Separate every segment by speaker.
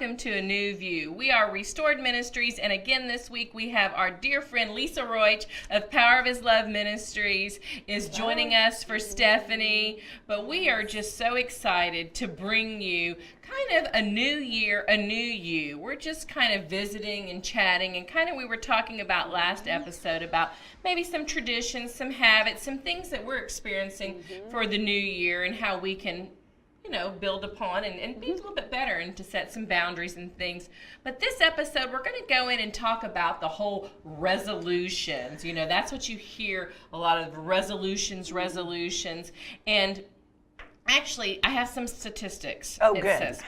Speaker 1: welcome to A New View. We are Restored Ministries, and again this week we have our dear friend Lisa Roitsch of Power of His Love Ministries is joining us for Stephanie. But we are just so excited to bring you kind of a new year, a new you. We're just kind of visiting and chatting, and kind of we were talking about last episode about maybe some traditions, some habits, some things that we're experiencing for the new year and how we can build upon and be a little bit better and to set some boundaries and things. But this episode, we're going to go in and talk about the whole resolutions. That's what you hear a lot of resolutions. And actually, I have some statistics.
Speaker 2: Oh,
Speaker 1: it
Speaker 2: good.
Speaker 1: Says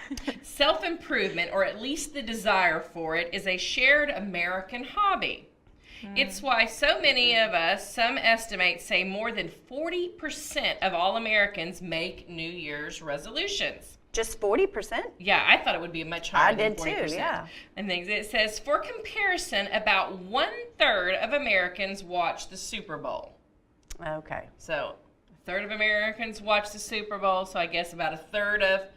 Speaker 1: self-improvement, or at least the desire for it, is a shared American hobby. It's why so many of us, some estimates say more than 40% of all Americans make New Year's resolutions.
Speaker 2: Just 40%?
Speaker 1: Yeah, I thought it would be much higher than 40%.
Speaker 2: I did too, yeah.
Speaker 1: And things. It says, for comparison, about 1/3 of Americans watch the Super Bowl.
Speaker 2: Okay.
Speaker 1: So, a third of Americans watch the Super Bowl, so I guess about a third of,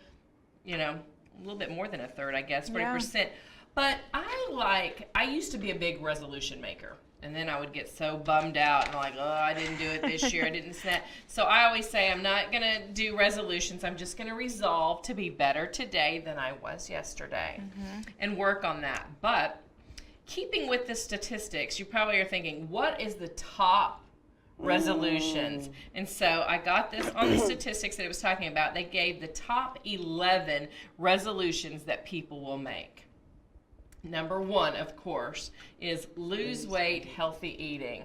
Speaker 1: a little bit more than a third, I guess, 40%. Yeah. But I used to be a big resolution maker. And then I would get so bummed out and I didn't do it this year. I didn't snap. So I always say I'm not going to do resolutions. I'm just going to resolve to be better today than I was yesterday and work on that. But keeping with the statistics, you probably are thinking, what is the top resolutions? And so I got this on the statistics that it was talking about. They gave the top 11 resolutions that people will make. Number 1, of course, is lose weight, healthy eating.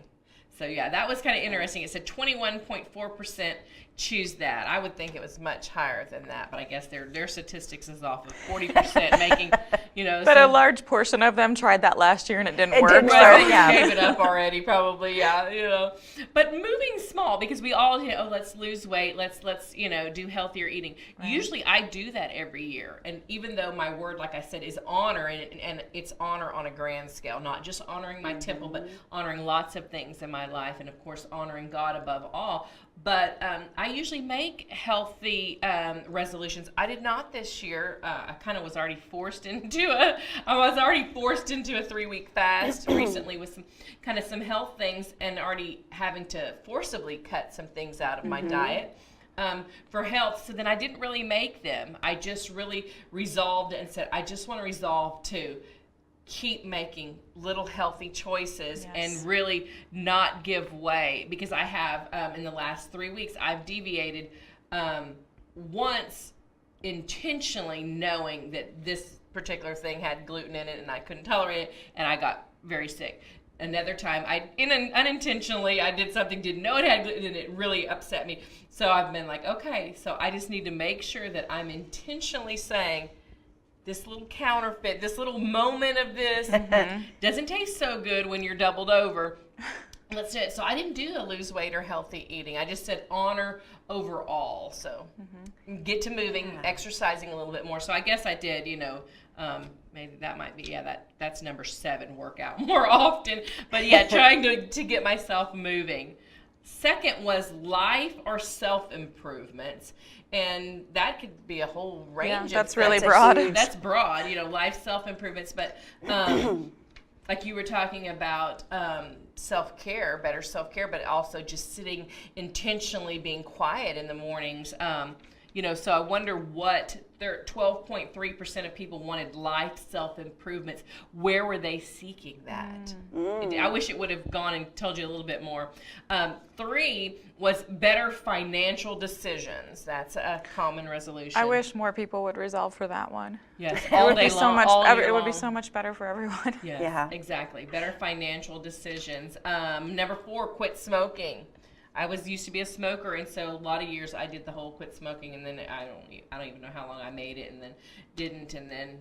Speaker 1: So yeah, that was kind of interesting. It said 21.4% choose that. I would think it was much higher than that, but I guess their statistics is off of 40% making,
Speaker 3: But a large portion of them tried that last year and it didn't work.
Speaker 1: Well, they gave it up already, probably, yeah, But moving small, because we all, let's lose weight, let's do healthier eating. Right. Usually I do that every year, and even though my word, like I said, is honor, and it's honor on a grand scale, not just honoring my temple, but honoring lots of things in my life, and of course honoring God above all. But I usually make healthy resolutions. I did not this year. I kind of was already forced into a 3-week fast recently with some health things, and already having to forcibly cut some things out of my diet for health. So then I didn't really make them. I just really resolved and said, I just want to resolve to keep making little healthy choices and really not give way, because I have in the last 3 weeks I've deviated once intentionally knowing that this particular thing had gluten in it and I couldn't tolerate it, and I got very sick. Another time unintentionally I did something, didn't know it had gluten, and it really upset me. So I've been like, okay, so I just need to make sure that I'm intentionally saying, this little counterfeit, this little moment of this doesn't taste so good when you're doubled over. Let's do it. So I didn't do the lose weight or healthy eating. I just said honor overall. So get to moving, exercising a little bit more. So I guess I did, maybe that might be, that's number 7, workout more often. But yeah, trying to get myself moving. Second was life or self-improvements. And that could be a whole range of
Speaker 3: that's really broad.
Speaker 1: That's broad, life self-improvements. But like you were talking about self-care, better self-care, but also just sitting intentionally, being quiet in the mornings. So I wonder what 12.3% of people wanted life self-improvements. Where were they seeking that? I wish it would have gone and told you a little bit more. 3 was better financial decisions. That's a common resolution.
Speaker 3: I wish more people would resolve for that one.
Speaker 1: Yes, all day long,
Speaker 3: it would be so much better for everyone.
Speaker 1: Yes,
Speaker 2: yeah,
Speaker 1: exactly. Better financial decisions. Number 4, quit smoking. I used to be a smoker, and so a lot of years I did the whole quit smoking, and then I don't even know how long I made it, and then didn't, and then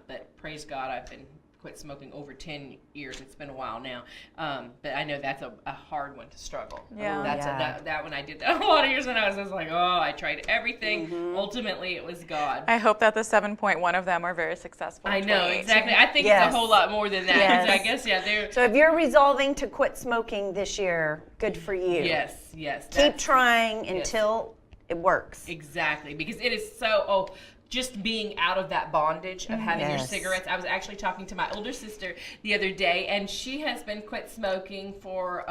Speaker 1: but praise God, I've been quit smoking over 10 years. It's been a while now, but I know that's a hard one to struggle.
Speaker 3: Yeah,
Speaker 1: that one I did that a lot of years when I was like, I tried everything. Ultimately, it was God.
Speaker 3: I hope that the 7.1 of them are very successful.
Speaker 1: I know, exactly. I think it's a whole lot more than that.
Speaker 2: Yes.
Speaker 1: I guess,
Speaker 2: So if you're resolving to quit smoking this year, good for you.
Speaker 1: Yes.
Speaker 2: Keep trying until it works.
Speaker 1: Exactly, because it is so, just being out of that bondage of having your
Speaker 2: Yes.
Speaker 1: cigarettes. I was actually talking to my older sister the other day, and she has been quit smoking for,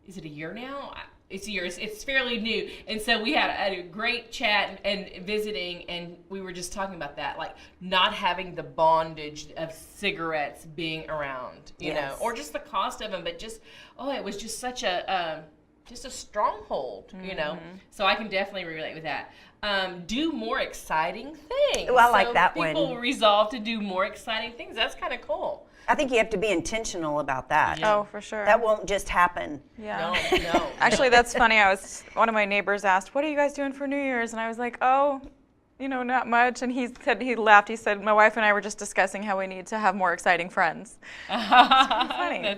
Speaker 1: is it a year now? It's a year. It's fairly new. And so we had a great chat and visiting, and we were just talking about that, like not having the bondage of cigarettes being around, you know, or just the cost of them, but just, it was just such a stronghold, you know. So I can definitely relate with that. Do more exciting things.
Speaker 2: Well, I like
Speaker 1: so
Speaker 2: that
Speaker 1: people
Speaker 2: one.
Speaker 1: resolve to do more exciting things. That's kind of cool.
Speaker 2: I think you have to be intentional about that.
Speaker 1: Yeah.
Speaker 3: Oh, for sure.
Speaker 2: That won't just happen.
Speaker 3: Yeah.
Speaker 1: No.
Speaker 3: Actually, that's funny. One of my neighbors asked, "What are you guys doing for New Year's?" And I was like, "Oh, not much." And he laughed. He said, "My wife and I were just discussing how we need to have more exciting friends." Funny.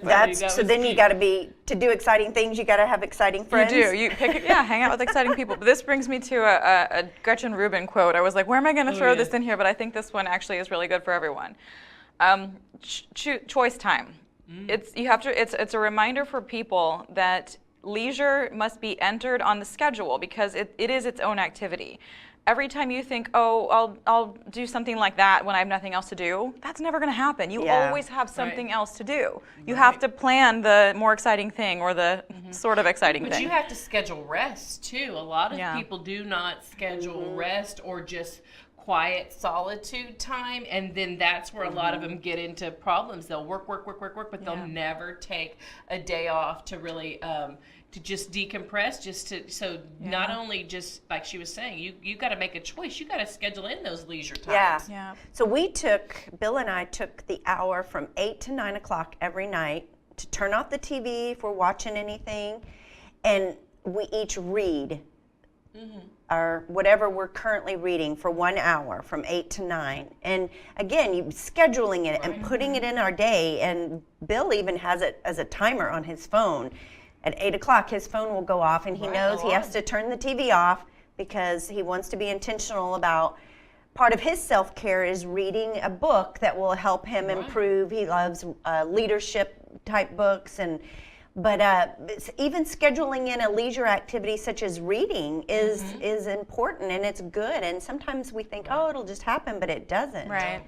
Speaker 2: So then you got to do exciting things. You got to have exciting friends.
Speaker 3: You do. You hang out with exciting people. But this brings me to a Gretchen Rubin quote. I was like, where am I going to throw this in here? But I think this one actually is really good for everyone. Choice time. It's a reminder for people that leisure must be entered on the schedule because it is its own activity. Every time you think, I'll do something like that when I have nothing else to do, that's never going to happen. You always have something else to do. You have to plan the more exciting thing or the sort of exciting thing.
Speaker 1: But you have to schedule rest too. A lot of people do not schedule rest or just quiet solitude time, and then that's where a lot of them get into problems. They'll work, but they'll never take a day off to really to just decompress, not only just like she was saying, you got to make a choice. You got to schedule in those leisure times.
Speaker 2: Yeah. So Bill and I took the hour from 8 to 9 o'clock every night to turn off the TV if we're watching anything, and we each read or whatever we're currently reading for 1 hour from 8 to 9. And again, you scheduling it and putting it in our day. And Bill even has it as a timer on his phone. At 8 o'clock, his phone will go off, and he knows he has to turn the TV off because he wants to be intentional about part of his self-care is reading a book that will help him improve. He loves leadership type books, but even scheduling in a leisure activity such as reading is important, and it's good. And sometimes we think, it'll just happen, but it doesn't.
Speaker 3: Right.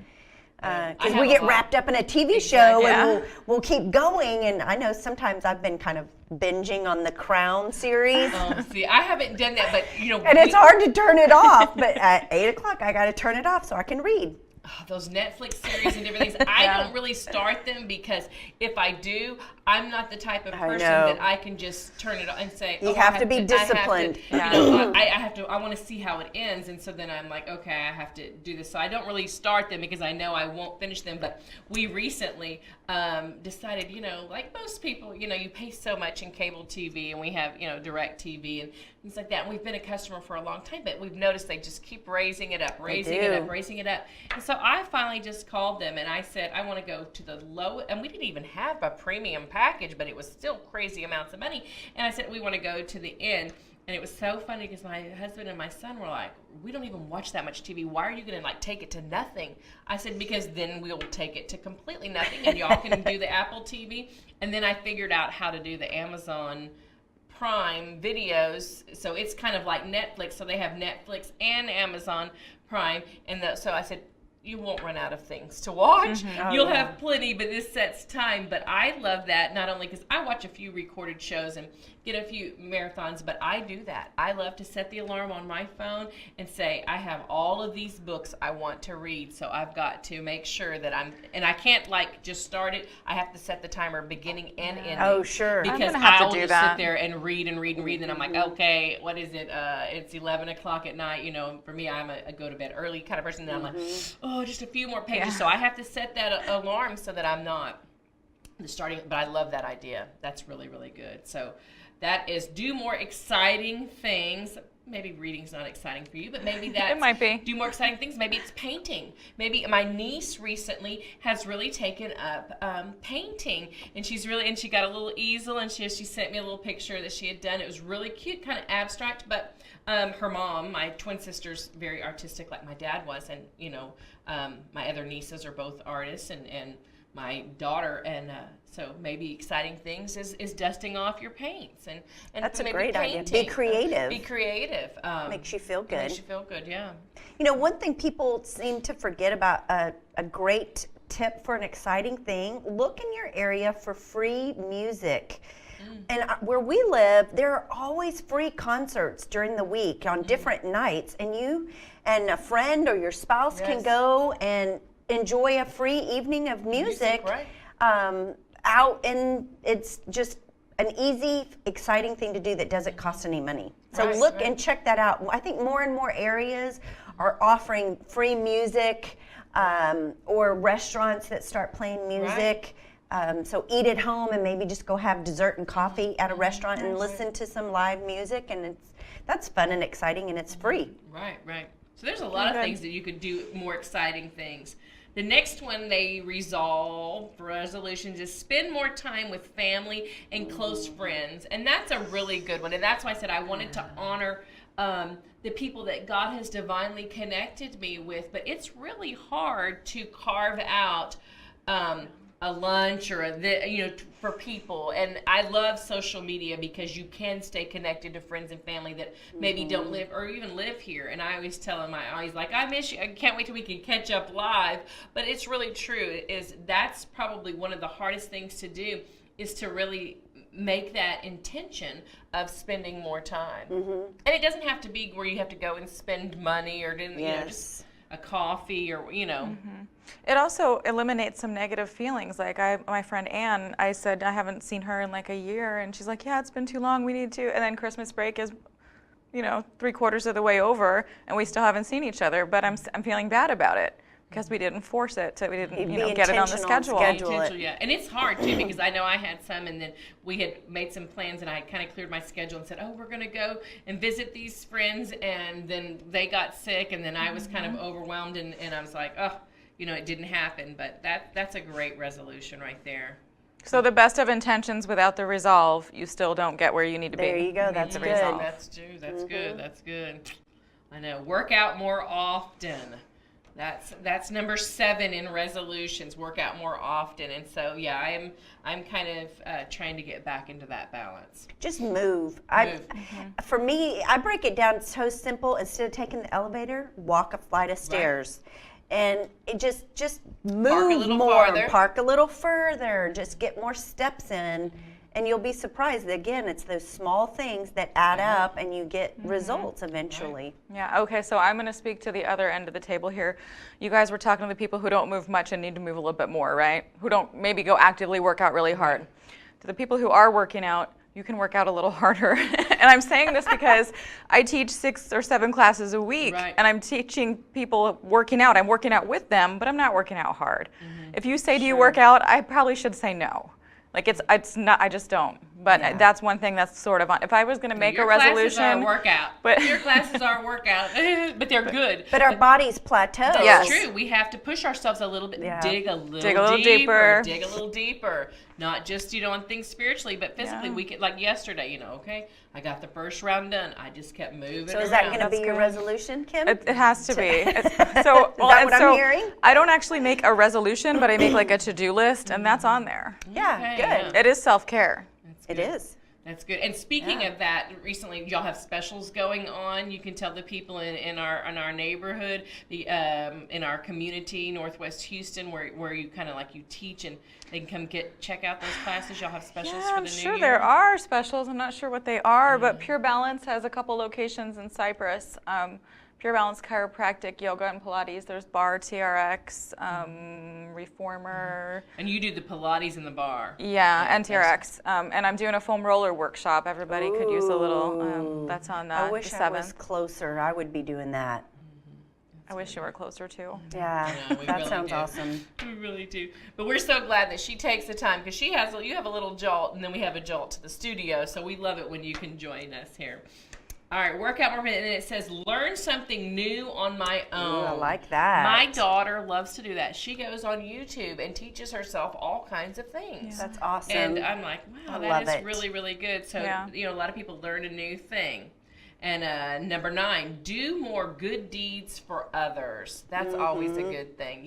Speaker 2: Because we get wrapped up in a TV show and we'll keep going. And I know sometimes I've been kind of binging on the Crown series.
Speaker 1: See, I haven't done that, but
Speaker 2: and it's hard to turn it off. But at 8 o'clock, I got to turn it off so I can read.
Speaker 1: Those Netflix series and different things. I don't really start them because if I do, I'm not the type of person that I can just turn it on and say,
Speaker 2: you have to be disciplined.
Speaker 1: I want to see how it ends, and so then I'm like, okay, I have to do this. So I don't really start them because I know I won't finish them. But we recently decided, like most people, you pay so much in cable TV, and we have, direct TV and things like that. And we've been a customer for a long time, but we've noticed they just keep raising it up. And so I finally just called them and I said, I want to go to the low, and we didn't even have a premium package, but it was still crazy amounts of money. And I said, we want to go to the end. And it was so funny because my husband and my son were like, we don't even watch that much TV. Why are you going to take it to nothing? I said, because then we'll take it to completely nothing and y'all can do the Apple TV. And then I figured out how to do the Amazon Prime videos. So it's kind of like Netflix. So they have Netflix and Amazon Prime. And so I said, you won't run out of things to watch. You'll have plenty, but this sets time. But I love that, not only because I watch a few recorded shows and get a few marathons, but I do that. I love to set the alarm on my phone and say, I have all of these books I want to read, so I've got to make sure that and I can't just start it. I have to set the timer beginning and ending.
Speaker 2: Oh, sure.
Speaker 1: Because I'll just sit there and read, and I'm like, okay, what is it? It's 11 o'clock at night. For me, I'm a go to bed early kind of person, and I'm like, just a few more pages. So I have to set that alarm so that I'm not starting. But I love that idea. That's really, really good. So that is do more exciting things. Maybe reading's not exciting for you, but maybe that's
Speaker 3: it might be.
Speaker 1: Do more exciting things. Maybe it's painting. Maybe my niece recently has really taken up painting, and she got a little easel, and she sent me a little picture that she had done. It was really cute, kind of abstract, but her mom, my twin sister's very artistic like my dad was, and my other nieces are both artists, and my daughter, and so maybe exciting things is dusting off your paints and
Speaker 2: that's a
Speaker 1: maybe
Speaker 2: great
Speaker 1: painting.
Speaker 2: idea. Be creative.
Speaker 1: Be creative.
Speaker 2: Makes you feel good.
Speaker 1: Makes you feel good, yeah.
Speaker 2: You know, one thing people seem to forget about a great tip for an exciting thing, look in your area for free music. And where we live, there are always free concerts during the week on different nights, and you and a friend or your spouse can go and enjoy a free evening of music
Speaker 1: right.
Speaker 2: out, and it's just an easy, exciting thing to do that doesn't cost any money. So
Speaker 1: Right,
Speaker 2: look
Speaker 1: right.
Speaker 2: and check that out. I think more and more areas are offering free music, or restaurants that start playing music. So eat at home and maybe just go have dessert and coffee at a restaurant and listen to some live music, and that's fun and exciting, and it's free.
Speaker 1: Right, right. So there's a lot of
Speaker 3: Good.
Speaker 1: things that you could do, more exciting things. The next one they resolve resolutions is spend more time with family and close friends. And that's a really good one. And that's why I said I wanted to honor the people that God has divinely connected me with. But it's really hard to carve out a lunch or for people. And I love social media because you can stay connected to friends and family that maybe don't live or even live here. And I always tell them, I miss you. I can't wait till we can catch up live. But it's really true. That's probably one of the hardest things to do, is to really make that intention of spending more time. And it doesn't have to be where you have to go and spend money or just a coffee or
Speaker 3: It also eliminates some negative feelings. Like my friend Anne, I said I haven't seen her in like a year, and she's like, yeah, it's been too long, we need to. And then Christmas break is, 3/4 of the way over, and we still haven't seen each other. But I'm feeling bad about it because we didn't force it. We didn't,
Speaker 2: Be
Speaker 3: get it on the
Speaker 2: intentional
Speaker 3: schedule.
Speaker 2: and schedule it.
Speaker 1: Yeah, and it's hard too because I know I had some, and then we had made some plans, and I kind of cleared my schedule and said, "Oh, we're gonna go and visit these friends," and then they got sick, and then I was kind of overwhelmed, and I was like, "Oh, it didn't happen." But that's a great resolution right there.
Speaker 3: So the best of intentions without the resolve, you still don't get where you need to be.
Speaker 2: There you go. That's
Speaker 3: the
Speaker 2: good.
Speaker 3: resolve.
Speaker 1: That's true. That's good. That's good. I know. Work out more often. That's number 7 in resolutions. Work out more often. And so I'm kind of trying to get back into that balance.
Speaker 2: Just move. For me, I break it down so simple. Instead of taking the elevator, walk a flight of stairs. And it just move
Speaker 1: Park a little
Speaker 2: more,
Speaker 1: farther.
Speaker 2: park a little further, just get more steps in. And you'll be surprised. Again, it's those small things that add up, and you get results eventually.
Speaker 3: Yeah, okay, so I'm going to speak to the other end of the table here. You guys were talking to the people who don't move much and need to move a little bit more, right? Who don't maybe go actively work out really hard. To the people who are working out, you can work out a little harder. And I'm saying this because I teach 6 or 7 classes a week, and I'm teaching people working out. I'm working out with them, but I'm not working out hard. If you say, do you work out? I probably should say no. Like it's not, I just don't. But that's one thing that's sort of on. If I was going to make a resolution,
Speaker 1: classes are workout.
Speaker 3: but
Speaker 1: your classes are workout, but they're good.
Speaker 2: But our bodies plateau.
Speaker 1: That's
Speaker 3: Yes.
Speaker 1: true. We have to push ourselves a little bit, dig a little
Speaker 3: deeper.
Speaker 1: dig a little deeper. Not just on things spiritually, but physically. We could, like yesterday. Okay, I got the first round done. I just kept moving.
Speaker 2: So is that
Speaker 1: around.
Speaker 2: going to be your resolution, Kim?
Speaker 3: It has to be. It's,
Speaker 2: Is that what I'm hearing?
Speaker 3: I don't actually make a resolution, but I make like a to-do list, and that's on there.
Speaker 2: Yeah,
Speaker 1: Okay,
Speaker 2: good.
Speaker 3: It is self-care.
Speaker 2: It is.
Speaker 1: That's good. And speaking of that, recently y'all have specials going on. You can tell the people in our neighborhood, in our community, Northwest Houston, where you kind of like you teach, and they can come check out those classes. Y'all have specials for the
Speaker 3: I'm
Speaker 1: new
Speaker 3: sure
Speaker 1: year.
Speaker 3: there are specials. I'm not sure what they are, but Pure Balance has a couple locations in Cypress. Pure Balance Chiropractic, Yoga and Pilates. There's Bar, TRX, Reformer.
Speaker 1: And you do the Pilates in the bar.
Speaker 3: Yeah, and TRX. And I'm doing a foam roller workshop. Everybody could use a little. That's on
Speaker 2: I wish
Speaker 3: the
Speaker 2: I
Speaker 3: 7th.
Speaker 2: was closer. I would be doing that.
Speaker 3: I wish you were closer too.
Speaker 2: Yeah,
Speaker 1: I know, we
Speaker 2: that
Speaker 1: really
Speaker 2: sounds
Speaker 1: do.
Speaker 2: awesome.
Speaker 1: We really do. But we're so glad that she takes the time, because you have a little jolt, and then we have a jolt to the studio. So we love it when you can join us here. All right, workout more minute, and then it says, learn something new on my own.
Speaker 2: Ooh, I like that.
Speaker 1: My daughter loves to do that. She goes on YouTube and teaches herself all kinds of things.
Speaker 2: That's awesome.
Speaker 1: And I'm like, wow,
Speaker 2: I
Speaker 1: that
Speaker 2: love
Speaker 1: is
Speaker 2: it.
Speaker 1: really, really good. So,
Speaker 3: Yeah.
Speaker 1: a lot of people learn a new thing. And number 9, do more good deeds for others. That's always a good thing,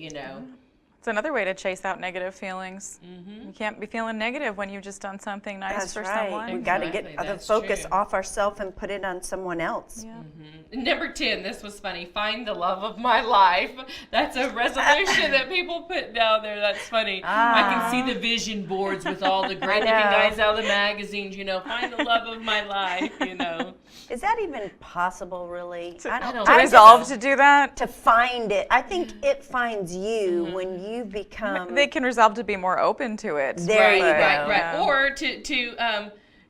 Speaker 3: It's another way to chase out negative feelings. You can't be feeling negative when you've just done something nice
Speaker 2: That's
Speaker 3: for
Speaker 2: right.
Speaker 3: someone.
Speaker 2: We got to
Speaker 1: Exactly,
Speaker 2: get the
Speaker 1: that's
Speaker 2: focus
Speaker 1: true.
Speaker 2: off ourselves and put it on someone else.
Speaker 3: Yeah.
Speaker 1: Number 10, this was funny. Find the love of my life. That's a resolution that people put down there. That's funny. I can see the vision boards with all the great looking guys out of the magazines, find the love of my life,
Speaker 2: Is that even possible, really?
Speaker 1: I don't
Speaker 3: To
Speaker 1: know.
Speaker 3: resolve to do that,
Speaker 2: To find it. I think it finds you when you become.
Speaker 3: they can resolve to be more open to it.
Speaker 2: There you go.
Speaker 1: Right.
Speaker 3: Yeah.
Speaker 1: Or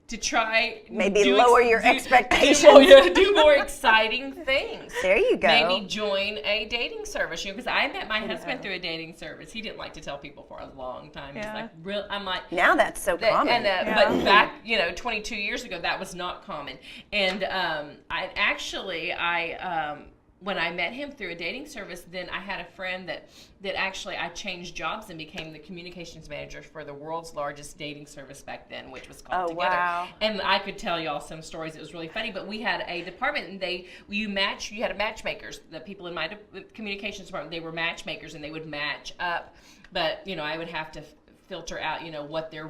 Speaker 1: to try
Speaker 2: Maybe
Speaker 1: do
Speaker 2: lower
Speaker 1: ex-
Speaker 2: your
Speaker 1: do-
Speaker 2: expectations.
Speaker 1: do more exciting things.
Speaker 2: There you go.
Speaker 1: Maybe join a dating service. Because I met my husband through a dating service. He didn't like to tell people for a long time. He's
Speaker 3: Yeah.
Speaker 1: like, real. I'm like.
Speaker 2: Now that's so common.
Speaker 1: But back, 22 years ago, that was not common. And when I met him through a dating service, then I had a friend that actually I changed jobs and became the communications manager for the world's largest dating service back then, which was called Together.
Speaker 2: Wow.
Speaker 1: And I could tell y'all some stories. It was really funny. But we had a department, and you had matchmakers. The people in my communications department, they were matchmakers, and they would match up. But I would have to filter out, what their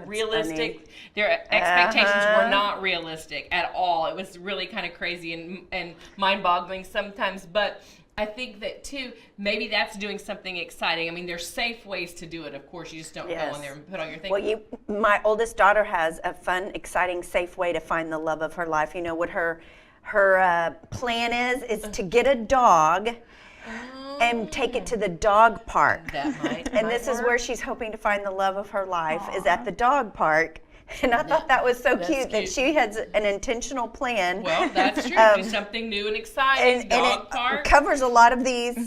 Speaker 1: realistic,
Speaker 2: funny.
Speaker 1: their expectations were not realistic at all. It was really kind of crazy and mind-boggling sometimes. But I think that too, maybe that's doing something exciting. I mean, there's safe ways to do it. Of course, you just don't go in there and put on your thing.
Speaker 2: Well, my oldest daughter has a fun, exciting, safe way to find the love of her life. You know what her plan is to get a dog. And take it to the dog park.
Speaker 1: That might.
Speaker 2: And this is where she's hoping to find the love of her life, is at the dog park. And I thought that was so cute that she has an intentional plan.
Speaker 1: Well, that's true. Do something new and exciting.
Speaker 2: And
Speaker 1: Dog
Speaker 2: it
Speaker 1: park.
Speaker 2: covers a lot of these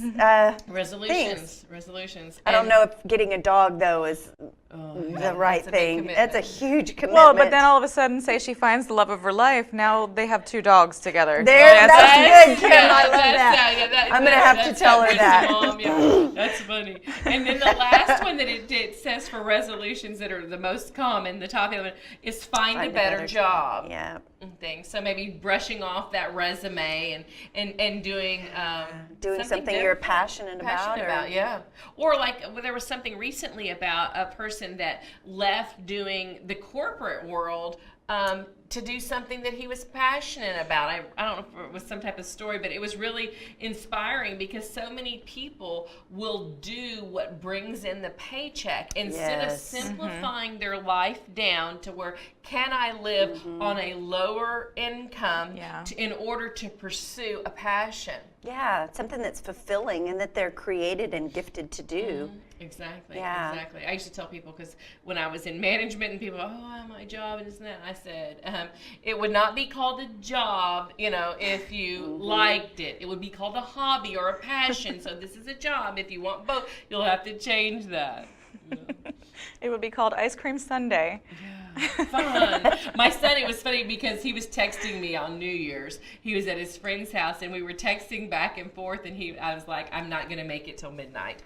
Speaker 1: Resolutions.
Speaker 2: I don't know if getting a dog, though, is the right
Speaker 1: that's a big
Speaker 2: thing.
Speaker 1: commitment.
Speaker 2: That's a huge commitment.
Speaker 3: Well, but then all of a sudden, say she finds the love of her life. Now they have 2 dogs together.
Speaker 2: That's good, Kim. I love
Speaker 1: That's
Speaker 2: that. I'm going to have to tell her that.
Speaker 1: Mom, yeah. That's funny. And then the last one that it says for resolutions that are the most common, the top of it, is find a better job.
Speaker 2: Yeah.
Speaker 1: Thing. So maybe brushing off that resume and doing
Speaker 2: something you're passionate about.
Speaker 1: Yeah. Or there was something recently about a person that left doing the corporate world to do something that he was passionate about. I don't know if it was some type of story, but it was really inspiring because so many people will do what brings in the paycheck instead of simplifying their life down to where can I live on a lower income in order to pursue a passion.
Speaker 2: Yeah, something that's fulfilling and that they're created and gifted to do.
Speaker 1: Exactly.
Speaker 2: Yeah.
Speaker 1: Exactly. I used to tell people because when I was in management and people, my job and this and that, and I said, it would not be called a job, if you liked it. It would be called a hobby or a passion. So this is a job. If you want both, you'll have to change that.
Speaker 3: It would be called Ice Cream Sunday.
Speaker 1: Fun. My son, it was funny because he was texting me on New Year's. He was at his friend's house and we were texting back and forth and I was like, I'm not going to make it till midnight.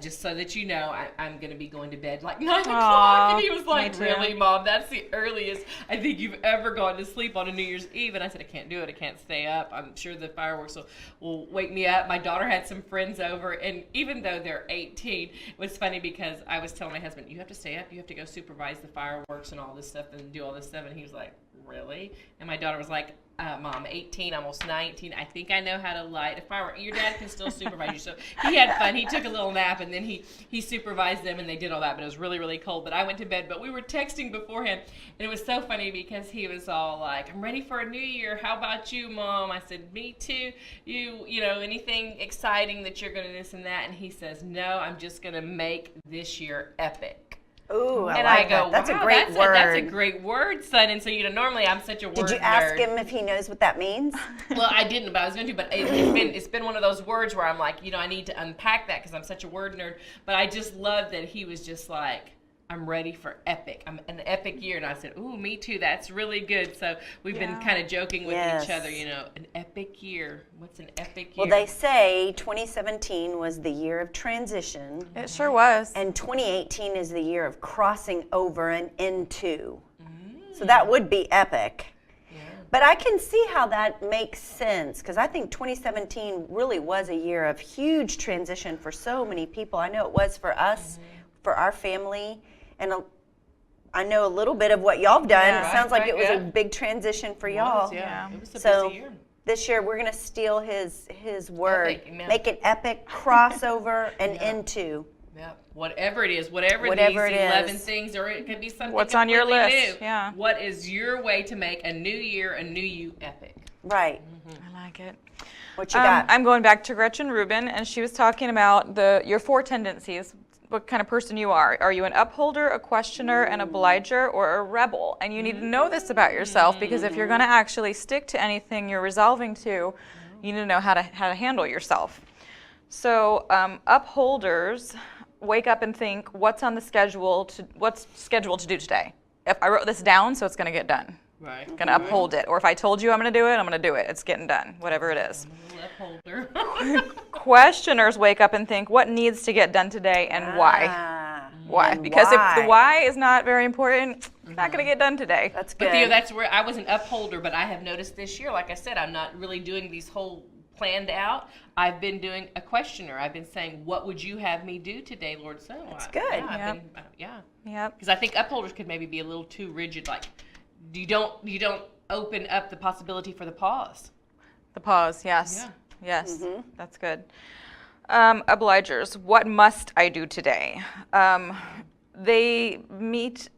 Speaker 1: Just so that you know, I'm going to be going to bed like 9 o'clock. And he was like, really, Mom? That's the earliest I think you've ever gone to sleep on a New Year's Eve. And I said, I can't do it. I can't stay up. I'm sure the fireworks will wake me up. My daughter had some friends over. And even though they're 18, it was funny because I was telling my husband, you have to stay up. You have to go supervise the fireworks and all this stuff and do all this stuff. And he was like, really? And my daughter was like, Mom, 18, almost 19. I think I know how to light a firework. Your dad can still supervise you. So he had fun. He took a little nap, and then he supervised them, and they did all that. But it was really, really cold. But I went to bed. But we were texting beforehand, and it was so funny because he was all like, I'm ready for a new year. How about you, Mom? I said, me too. You know, anything exciting that you're going to this and that? And he says, no, I'm just going to make this year epic.
Speaker 2: Ooh,
Speaker 1: And
Speaker 2: I like
Speaker 1: I go,
Speaker 2: that. That's
Speaker 1: wow,
Speaker 2: a great word.
Speaker 1: That's a great word, son. And so, normally I'm such a word nerd.
Speaker 2: Did you ask him if he knows what that means?
Speaker 1: Well, I didn't, but I was going to. But it's been one of those words where I'm like, I need to unpack that because I'm such a word nerd. But I just love that he was just like, I'm ready for epic. I'm an epic year. And I said, ooh, me too. That's really good. So we've been kind of joking with each other, an epic year. What's an epic year?
Speaker 2: Well, they say 2017 was the year of transition.
Speaker 3: It sure was.
Speaker 2: And 2018 is the year of crossing over and into. So that would be epic.
Speaker 1: Yeah.
Speaker 2: But I can see how that makes sense, because I think 2017 really was a year of huge transition for so many people. I know it was for us, for our family, and I know a little bit of what y'all have done.
Speaker 3: Yeah.
Speaker 2: It sounds like it was
Speaker 1: Yeah.
Speaker 2: a big transition for
Speaker 1: It
Speaker 2: y'all.
Speaker 1: was, yeah. It was a
Speaker 2: So
Speaker 1: busy year.
Speaker 2: this year we're going to steal his word,
Speaker 1: Epic, amen.
Speaker 2: make it epic, crossover, and
Speaker 1: Yeah.
Speaker 2: into.
Speaker 1: Yeah, whatever it is, whatever
Speaker 2: Whatever
Speaker 1: these
Speaker 2: it
Speaker 1: 11
Speaker 2: is.
Speaker 1: things, or it could be something
Speaker 3: What's on your
Speaker 1: completely
Speaker 3: list?
Speaker 1: new.
Speaker 3: Yeah.
Speaker 1: What is your way to make a new year, a new you epic?
Speaker 2: Right.
Speaker 3: I like it.
Speaker 2: What you got?
Speaker 3: I'm going back to Gretchen Rubin, and she was talking about your 4 tendencies. What kind of person you are. Are you an upholder, a questioner, an obliger, or a rebel? And you need to know this about yourself, because if you're going to actually stick to anything you're resolving to, you need to know how to handle yourself. So upholders wake up and think, what's scheduled to do today? If I wrote this down, so it's going to get done.
Speaker 1: Right.
Speaker 3: Going to uphold it. Or if I told you I'm going to do it, I'm going to do it. It's getting done, whatever it is.
Speaker 1: Upholder.
Speaker 3: Questioners wake up and think, what needs to get done today and why? Why?
Speaker 2: And
Speaker 3: Because if the
Speaker 2: why?
Speaker 3: why is not very important, it's not going to get done today.
Speaker 2: That's good.
Speaker 1: But Theo, that's where I was an upholder, but I have noticed this year, like I said, I'm not really doing these whole planned out. I've been doing a questioner. I've been saying, what would you have me do today, Lord? So that's
Speaker 2: good.
Speaker 1: Yeah,
Speaker 3: Yep.
Speaker 1: yeah.
Speaker 3: Yep.
Speaker 1: Because I think upholders could maybe be a little too rigid. Like, you don't open up the possibility for the pause.
Speaker 3: The pause, yes.
Speaker 1: Yeah.
Speaker 3: Yes, that's good. Obligers, what must I do today? They meet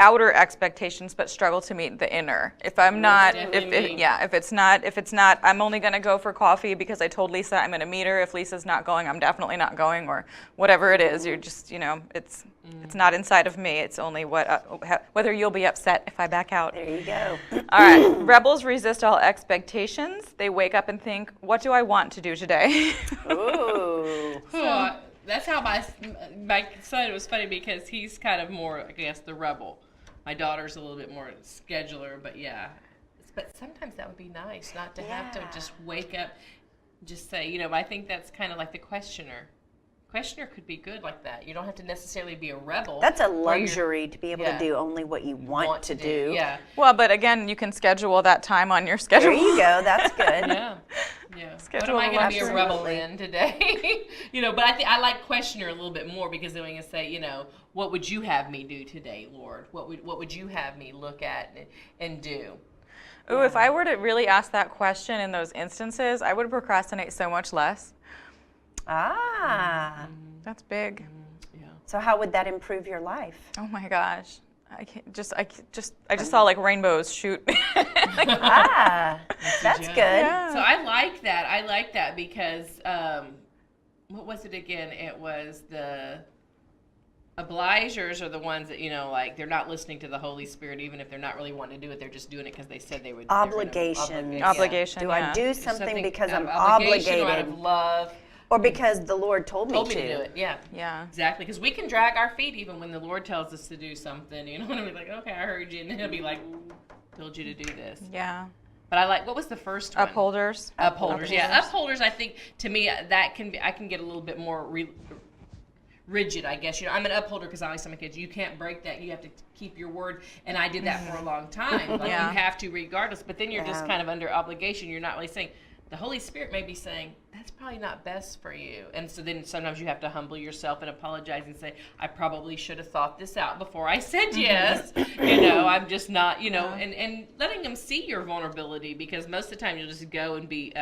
Speaker 3: outer expectations but struggle to meet the inner. If I'm not, if it's not, I'm only going to go for coffee because I told Lisa I'm going to meet her. If Lisa's not going, I'm definitely not going, or whatever it is. You're just, it's not inside of me. It's only whether you'll be upset if I back out.
Speaker 2: There you go.
Speaker 3: All right. Rebels resist all expectations. They wake up and think, what do I want to do today?
Speaker 2: Ooh.
Speaker 1: So, that's how my son, it was funny because he's kind of more, I guess, the rebel. My daughter's a little bit more scheduler, but yeah. But sometimes that would be nice, not to have to just wake up, just say, I think that's kind of like the questioner. Questioner could be good like that. You don't have to necessarily be a rebel.
Speaker 2: That's a luxury to be able
Speaker 1: Yeah.
Speaker 2: to do only what you want to do.
Speaker 1: Yeah.
Speaker 3: Well, but again, you can schedule that time on your schedule.
Speaker 2: There you go. That's good.
Speaker 1: Yeah. Yeah.
Speaker 3: Schedule
Speaker 1: What am I going to be a
Speaker 3: absolutely.
Speaker 1: rebel in today? But I think I like questioner a little bit more because then we can say, what would you have me do today, Lord? What would you have me look at and do?
Speaker 3: Ooh, if I were to really ask that question in those instances, I would procrastinate so much less.
Speaker 2: Ah.
Speaker 3: That's big.
Speaker 1: Yeah.
Speaker 2: So how would that improve your life?
Speaker 3: Oh my gosh. I just saw like rainbows shoot.
Speaker 2: Ah, that's
Speaker 1: Yeah.
Speaker 2: good.
Speaker 3: Yeah.
Speaker 1: So I like that. I like that because what was it again? It was the obligers are the ones that like they're not listening to the Holy Spirit, even if they're not really wanting to do it. They're just doing it because they said they would.
Speaker 2: Obligation.
Speaker 3: Obligation.
Speaker 2: Do
Speaker 3: yeah.
Speaker 2: I do something because
Speaker 1: out
Speaker 2: I'm
Speaker 1: of obligation or out
Speaker 2: obligated,
Speaker 1: of love?
Speaker 2: or because the Lord told me
Speaker 1: Told
Speaker 2: to?
Speaker 1: me to do it. Yeah.
Speaker 3: Yeah.
Speaker 1: Exactly, because we can drag our feet even when the Lord tells us to do something. And we'll be like, okay, I heard you, and then he'll be like, told you to do this.
Speaker 3: Yeah.
Speaker 1: But I like, what was the first one?
Speaker 3: Upholders.
Speaker 1: Upholders, yeah. Upholders, I think, to me, that can be, I can get a little bit more rigid, I guess. I'm an upholder because I always tell my kids, you can't break that. You have to keep your word. And I did that for a long time. Like,
Speaker 3: Yeah.
Speaker 1: you have to regardless. But then you're just kind of under obligation. You're not really saying, the Holy Spirit may be saying, that's probably not best for you. And so then sometimes you have to humble yourself and apologize and say, I probably should have thought this out before I said yes. I'm just not, and letting them see your vulnerability, because most of the time you'll just go and be,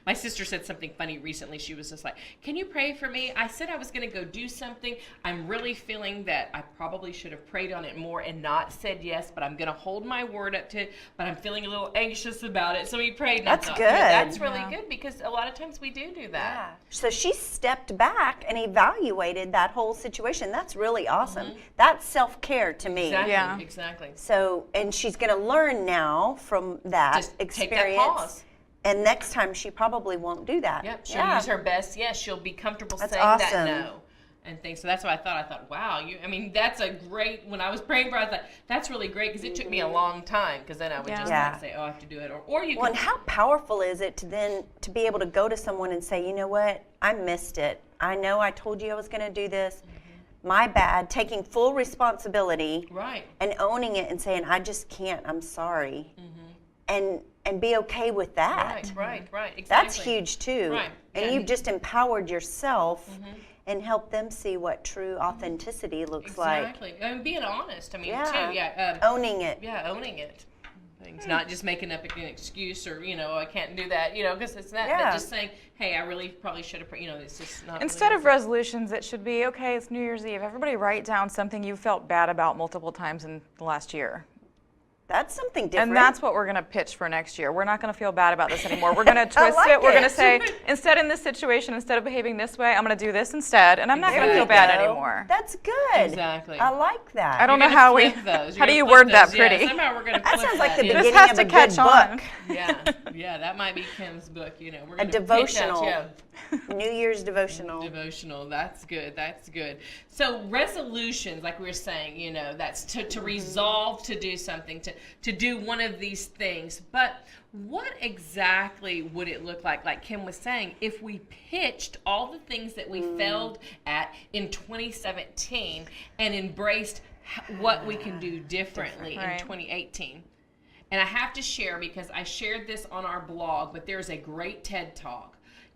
Speaker 1: my sister said something funny recently. She was just like, can you pray for me? I said I was going to go do something. I'm really feeling that I probably should have prayed on it more and not said yes, but I'm going to hold my word up to it, but I'm feeling a little anxious about it. So we prayed. And
Speaker 2: That's
Speaker 1: I thought,
Speaker 2: good.
Speaker 1: That's really good, because a lot of times we do that.
Speaker 2: Yeah. So she stepped back and evaluated that whole situation. That's really awesome. That's self-care to me.
Speaker 1: Exactly.
Speaker 3: Yeah.
Speaker 1: Exactly.
Speaker 2: So, and she's going to learn now from that
Speaker 1: Just take
Speaker 2: experience.
Speaker 1: that pause.
Speaker 2: And next time she probably won't do that.
Speaker 1: Yep. She'll use her best. Yes, she'll be comfortable
Speaker 2: That's
Speaker 1: saying
Speaker 2: awesome.
Speaker 1: that no. And things. So that's what I thought, wow, that's a great, when I was praying for it, I thought, that's really great, because it took me a long time, because then I would just
Speaker 2: Yeah.
Speaker 1: like say, oh, I have to do it. Or you
Speaker 2: Well,
Speaker 1: can.
Speaker 2: and how powerful is it to be able to go to someone and say, you know what, I missed it. I know I told you I was going to do this. My bad. Taking full responsibility
Speaker 1: Right.
Speaker 2: and owning it and saying, I just can't. I'm sorry. and be okay with that.
Speaker 1: Right, exactly.
Speaker 2: That's huge too.
Speaker 1: Right.
Speaker 2: And
Speaker 1: Yeah.
Speaker 2: you've just empowered yourself and helped them see what true authenticity looks like.
Speaker 1: Exactly. And being honest, I mean,
Speaker 2: Yeah.
Speaker 1: too. Yeah.
Speaker 2: Owning it.
Speaker 1: Yeah, owning it. Things, not just making up an excuse or, I can't do that, because it's that,
Speaker 2: Yeah.
Speaker 1: but just saying, hey, I really probably should have, it's just not.
Speaker 3: Instead
Speaker 1: really
Speaker 3: of resolutions, it should be, okay, it's New Year's Eve. Everybody write down something you felt bad about multiple times in the last year.
Speaker 2: That's something different.
Speaker 3: And that's what we're going to pitch for next year. We're not going to feel bad about this anymore. We're going to twist
Speaker 2: like
Speaker 3: it. We're going to
Speaker 2: it.
Speaker 3: say, instead in this situation, instead of behaving this way, I'm going to do this instead, and I'm not going to
Speaker 2: There
Speaker 3: feel
Speaker 2: you
Speaker 3: bad
Speaker 2: go.
Speaker 3: anymore.
Speaker 2: That's good.
Speaker 1: Exactly.
Speaker 2: I like that.
Speaker 3: I don't
Speaker 1: You're
Speaker 3: know
Speaker 1: gonna
Speaker 3: how we.
Speaker 1: flip those.
Speaker 3: How
Speaker 1: You're
Speaker 3: do you
Speaker 1: gonna flip
Speaker 3: word that
Speaker 1: those. Yeah,
Speaker 3: pretty?
Speaker 1: somehow we're gonna
Speaker 2: That
Speaker 1: flip
Speaker 2: sounds like the
Speaker 1: yeah.
Speaker 2: beginning
Speaker 3: has
Speaker 2: of
Speaker 3: to
Speaker 2: a good
Speaker 3: catch on.
Speaker 2: book.
Speaker 1: Yeah, that might be Kim's book. We're
Speaker 2: A
Speaker 1: gonna pitch
Speaker 2: devotional.
Speaker 1: out,
Speaker 2: New Year's devotional.
Speaker 1: Devotional. That's good. That's good. So resolutions, like we were saying, that's to resolve to do something, to do one of these things. But what exactly would it look like Kim was saying, if we pitched all the things that we failed at in 2017 and embraced what we can do differently
Speaker 3: Right.
Speaker 1: in 2018? And I have to share, because I shared this on our blog, but there's a great TED Talk.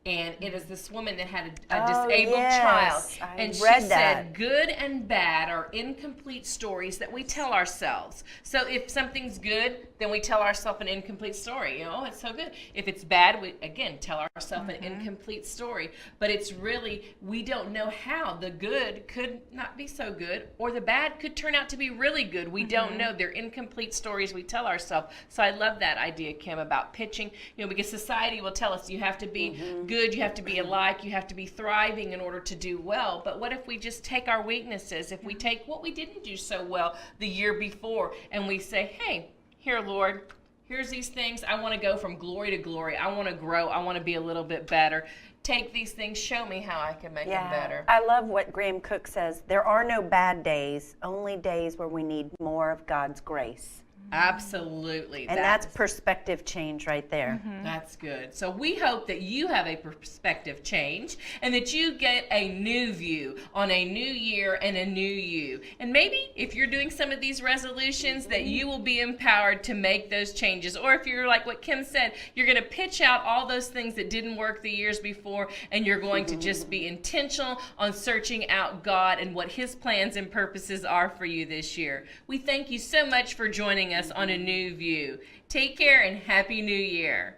Speaker 1: And it is this woman that had a disabled child.
Speaker 2: yes, I
Speaker 1: And she
Speaker 2: read
Speaker 1: said,
Speaker 2: that.
Speaker 1: good and bad are incomplete stories that we tell ourselves. So if something's good, then we tell ourselves an incomplete story. It's so good. If it's bad, we, again, tell ourselves an incomplete story. But it's really, we don't know how. The good could not be so good, or the bad could turn out to be really good. We don't know. They're incomplete stories we tell ourselves. So I love that idea, Kim, about pitching, because society will tell us you have to be good, you have to be alike, you have to be thriving in order to do well. But what if we just take our weaknesses, if we take what we didn't do so well the year before, and we say, hey, here, Lord, here's these things. I want to go from glory to glory. I want to grow. I want to be a little bit better. Take these things. Show me how I can make them better.
Speaker 2: I love what Graham Cook says. There are no bad days, only days where we need more of God's grace.
Speaker 1: Absolutely.
Speaker 2: And that's perspective change right there.
Speaker 1: That's good. So we hope that you have a perspective change and that you get a new view on a new year and a new you. And maybe if you're doing some of these resolutions, that you will be empowered to make those changes. Or if you're like what Kim said, you're going to pitch out all those things that didn't work the years before, and you're going to just be intentional on searching out God and what His plans and purposes are for you this year. We thank you so much for joining us on A New View. Take care and Happy New Year.